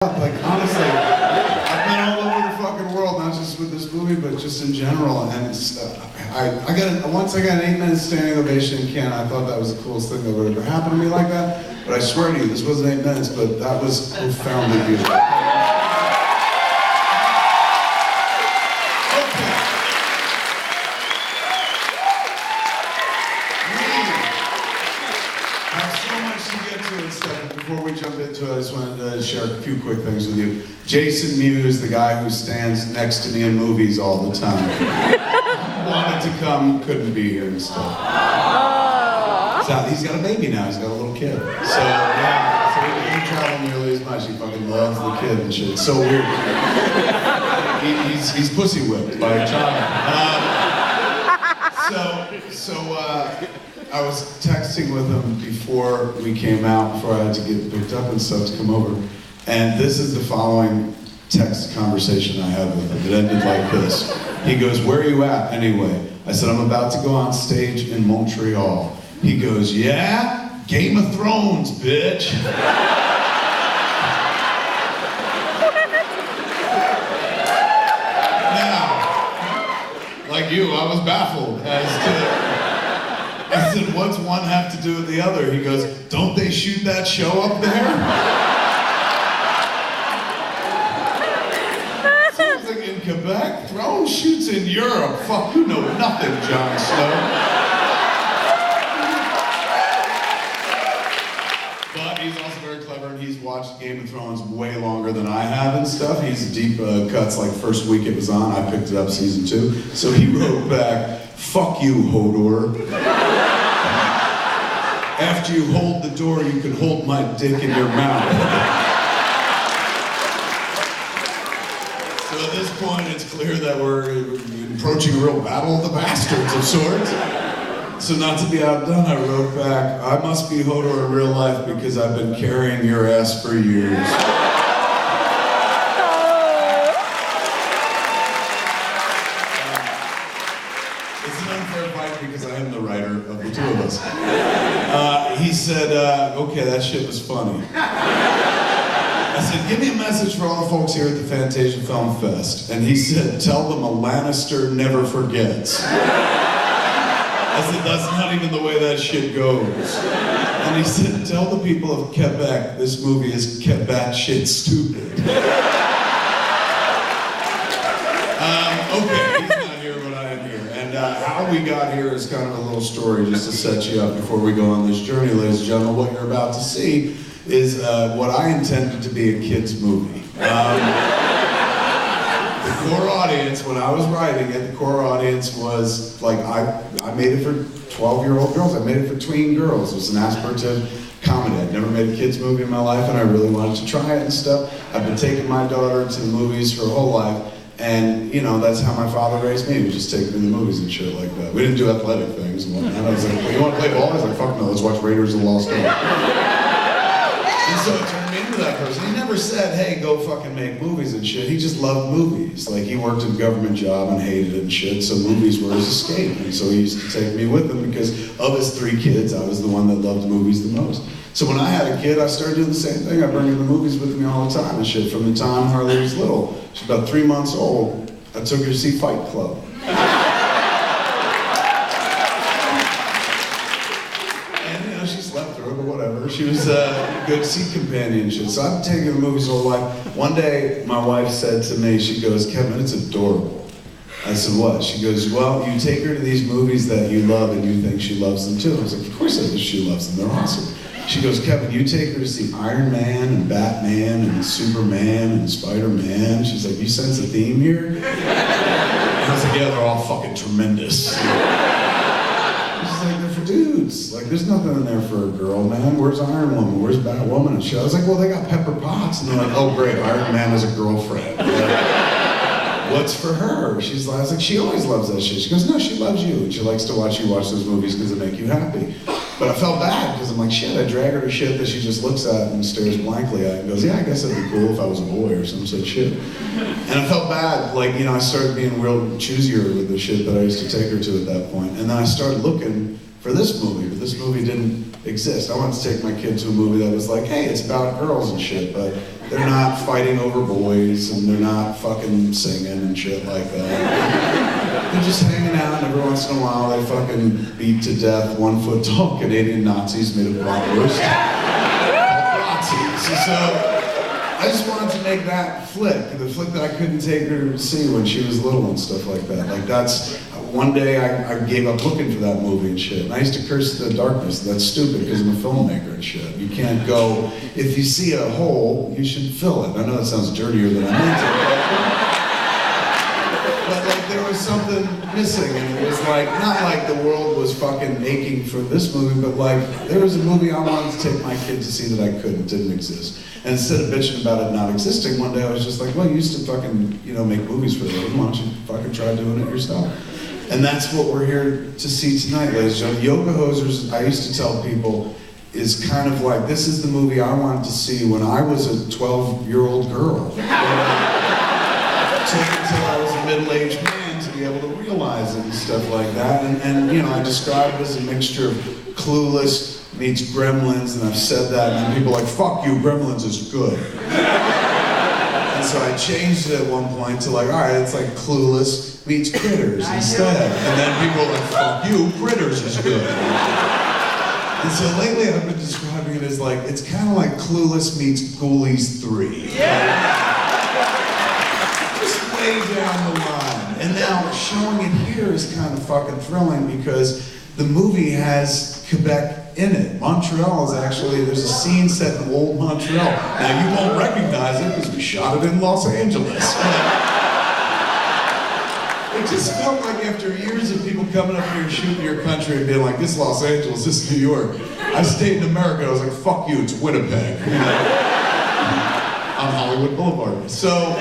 Like, honestly, I've been all over the fucking world, not just with this movie, but just in general. And it's, once I got an 8-minute standing ovation in Canada, I thought that was the coolest thing that would ever happen to me like that. But I swear to you, this wasn't 8 minutes, but that was profoundly beautiful. Before we jump into it, I just wanted to share a few quick things with you. Jason Mewes, the guy who stands next to me in movies all the time, wanted to come, couldn't be here and stuff. So he's got a baby now, he's got a little kid. So yeah, so he didn't travel nearly as much. He fucking loves the kid and shit. It's so weird. He's pussy whipped by a child. I was texting with him before we came out, before I had to get picked up and stuff to come over. And this is the following text conversation I had with him. It ended like this. He goes, "Where are you at anyway?" I said, "I'm about to go on stage in Montreal." He goes, "Yeah? Game of Thrones, bitch." Now, like you, I was baffled as to... I said, "What's one have to do with the other?" He goes, "Don't they shoot that show up there?" So I was like, "In Quebec? Thrones shoots in Europe. Fuck, you know nothing, Jon Snow." But he's also very clever, and he's watched Game of Thrones way longer than I have and stuff. He's deep cuts, like first week it was on, I picked it up season 2. So he wrote back, "Fuck you, Hodor. After you hold the door, you can hold my dick in your mouth." So at this point, it's clear that we're approaching a real battle of the bastards of sorts. So not to be outdone, I wrote back, "I must be Hodor in real life because I've been carrying your ass for years." It's an unfair fight because I am the writer of the two of us. He said, "Okay, that shit was funny." I said, "Give me a message for all the folks here at the Fantasia Film Fest." And he said, "Tell them a Lannister never forgets." I said, "That's not even the way that shit goes." And he said, "Tell the people of Quebec this movie is Quebec shit stupid." Okay, he's not here, but I am here. And how we got here is kind of a little story just to set you up before we go on this journey, ladies and gentlemen. What you're about to see is what I intended to be a kid's movie. The core audience, when I was writing it, the core audience was like, I made it for 12-year-old girls. I made it for tween girls. It was an aspirative comedy. I'd never made a kid's movie in my life, and I really wanted to try it and stuff. I've been taking my daughter to the movies her whole life. And, you know, that's how my father raised me. He would just take me to the movies and shit like that. We didn't do athletic things and whatnot. I was like, "Well, you want to play ball?" I was like, "Fuck no, let's watch Raiders of the Lost Ark." And so it turned me into that person. He never said, "Hey, go fucking make movies and shit." He just loved movies. Like, he worked a government job and hated it and shit, so movies were his escape. And so he used to take me with him because of his 3 kids, I was the one that loved movies the most. So when I had a kid, I started doing the same thing. I bring her to the movies with me all the time and shit. From the time Harley was little, she's about 3 months old, I took her to see Fight Club. And you know, she slept through it or whatever. She was a good seat companion and shit. So I've been taking her to the movies all my life. One day, my wife said to me, she goes, "Kevin, it's adorable." I said, "What?" She goes, "Well, you take her to these movies that you love and you think she loves them too." I was like, "Of course I think she loves them, they're awesome." She goes, "Kevin, you take her to see Iron Man and Batman and Superman and Spider-Man." She's like, "You sense a theme here?" I was like, "Yeah, they're all fucking tremendous." She's like, "They're for dudes. Like, there's nothing in there for a girl, man. Where's Iron Woman? Where's Batwoman and shit?" I was like, "Well, they got Pepper Potts." And they're like, "Oh, great, Iron Man has a girlfriend." "What's for her?" She's like, I was like, "She always loves that shit." She goes, "No, she loves you. And she likes to watch you watch those movies because they make you happy." But I felt bad because I'm like, shit, I drag her to shit that she just looks at and stares blankly at and goes, "Yeah, I guess that'd be cool if I was a boy," or some such shit. And I felt bad, like, you know, I started being real choosier with the shit that I used to take her to at that point. And then I started looking for this movie, but this movie didn't exist. I wanted to take my kid to a movie that was like, hey, it's about girls and shit, but They're not fighting over boys, and they're not fucking singing and shit like that. They're just hanging out, and every once in a while they fucking beat to death 1 foot tall Canadian Nazis made of bratwurst. Nazis. So I just wanted to make that flick, the flick that I couldn't take her to see when she was little and stuff like that. Like that's, one day I gave up looking for that movie and shit. And I used to curse the darkness. That's stupid because I'm a filmmaker and shit. You can't go, if you see a hole, you should fill it. I know that sounds dirtier than I meant it. But like there was something missing, and it was like, not like the world was fucking aching for this movie, but like there was a movie I wanted to take my kid to see that I couldn't, didn't exist. And instead of bitching about it not existing, one day I was just like, well, you used to fucking, you know, make movies for a living. Why don't you fucking try doing it yourself? And that's what we're here to see tonight, ladies and gentlemen. Yoga Hosers, I used to tell people, is kind of like, this is the movie I wanted to see when I was a 12-year-old girl. Until I was a middle-aged man to be able to realize it and stuff like that. And you know, I describe it as a mixture of Clueless meets Gremlins, and I've said that, and then people are like, fuck you, Gremlins is good. And so I changed it at one point to like, all right, it's like Clueless meets Critters instead. And then people are like, fuck you, Critters is good. And so lately I've been describing it as like, it's kind of like Clueless meets Ghoulies 3. Just way down the line. And now showing it here is kind of fucking thrilling because the movie has Quebec in it. Montreal is actually, there's a scene set in old Montreal. Now you won't recognize it because we shot it in Los Angeles. It just felt like after years of people coming up here and shooting your country and being like, this is Los Angeles, this is New York. I stayed in America, I was like, fuck you, it's Winnipeg. You know? On Hollywood Boulevard. So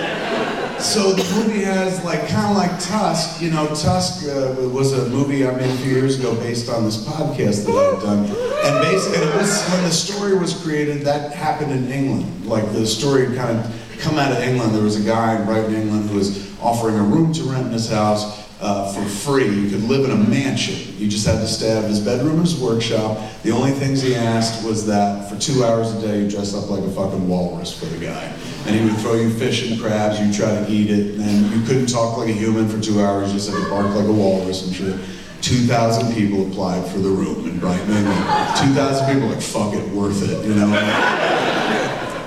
the movie has like, kind of like Tusk, you know, Tusk was a movie I made a few years ago based on this podcast that I've done. And basically, it was, when the story was created, that happened in England. Like the story kind of come out of England. There was a guy in Brighton, England who was offering a room to rent in his house for free. You could live in a mansion. You just had to stay out of his bedroom and his workshop. The only things he asked was that for 2 hours a day you dress up like a fucking walrus for the guy. And he would throw you fish and crabs, you try to eat it, and you couldn't talk like a human for 2 hours, you just had to bark like a walrus and shit. 2,000 people applied for the room in Brighton, England. 2,000 people like, fuck it, worth it, you know?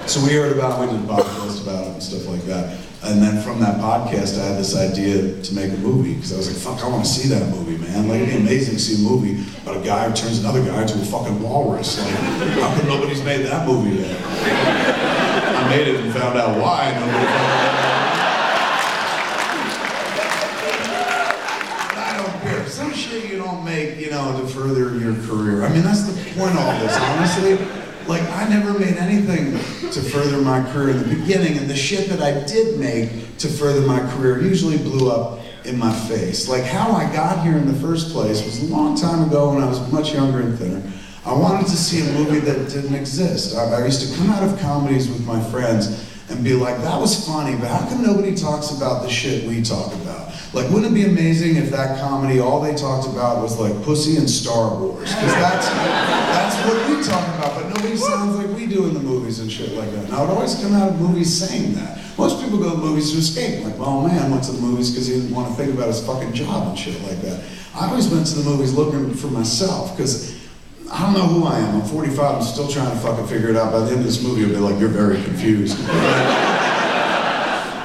So we heard about it, we did a podcast about it and stuff like that. And then from that podcast, I had this idea to make a movie, because I was like, fuck, I want to see that movie, man. Like, it'd be amazing to see a movie about a guy who turns another guy into a fucking walrus. Like, how come nobody's made that movie yet? I made it and found out why. Nobody found out. But I don't care. Some shit you don't make, you know, to further your career. I mean, that's the point of all this, honestly. Like, I never made anything to further my career in the beginning, and the shit that I did make to further my career usually blew up in my face. Like, how I got here in the first place was a long time ago when I was much younger and thinner. I wanted to see a movie that didn't exist. I used to come out of comedies with my friends and be like, that was funny, but how come nobody talks about the shit we talk about? Like, wouldn't it be amazing if that comedy, all they talked about was like pussy and Star Wars? Because that's what we talk about, but nobody sounds like we do in the movies and shit like that. And I would always come out of movies saying that. Most people go to the movies to escape. Like, well, man went to the movies because he didn't want to think about his fucking job and shit like that. I always went to the movies looking for myself, because I don't know who I am. I'm 45, I'm still trying to fucking figure it out. By the end of this movie, I'll be like, you're very confused.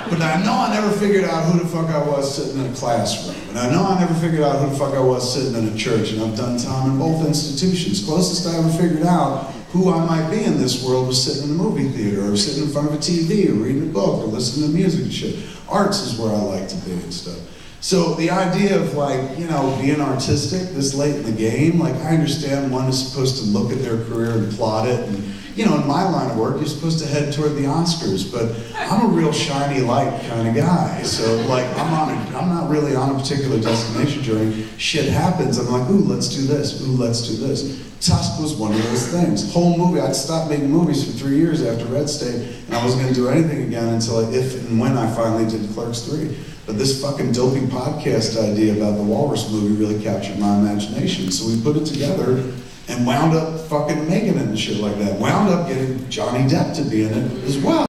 But I know I never figured out who the fuck I was sitting in a classroom. And I know I never figured out who the fuck I was sitting in a church. And I've done time in both institutions. Closest I ever figured out who I might be in this world was sitting in a movie theater, or sitting in front of a TV, or reading a book, or listening to music and shit. Arts is where I like to be and stuff. So the idea of, like, you know, being artistic this late in the game, like, I understand one is supposed to look at their career and plot it, and, you know, in my line of work, you're supposed to head toward the Oscars, but I'm a real shiny light kind of guy. So, like, I'm not really on a particular destination journey. Shit happens, I'm like, ooh, let's do this, ooh, let's do this. Tusk was one of those things. Whole movie, I'd stopped making movies for 3 years after Red State, and I wasn't gonna do anything again until if and when I finally did Clerks 3. But this fucking dopey podcast idea about the Walrus movie really captured my imagination. So we put it together and wound up fucking making it and shit like that. Wound up getting Johnny Depp to be in it as well.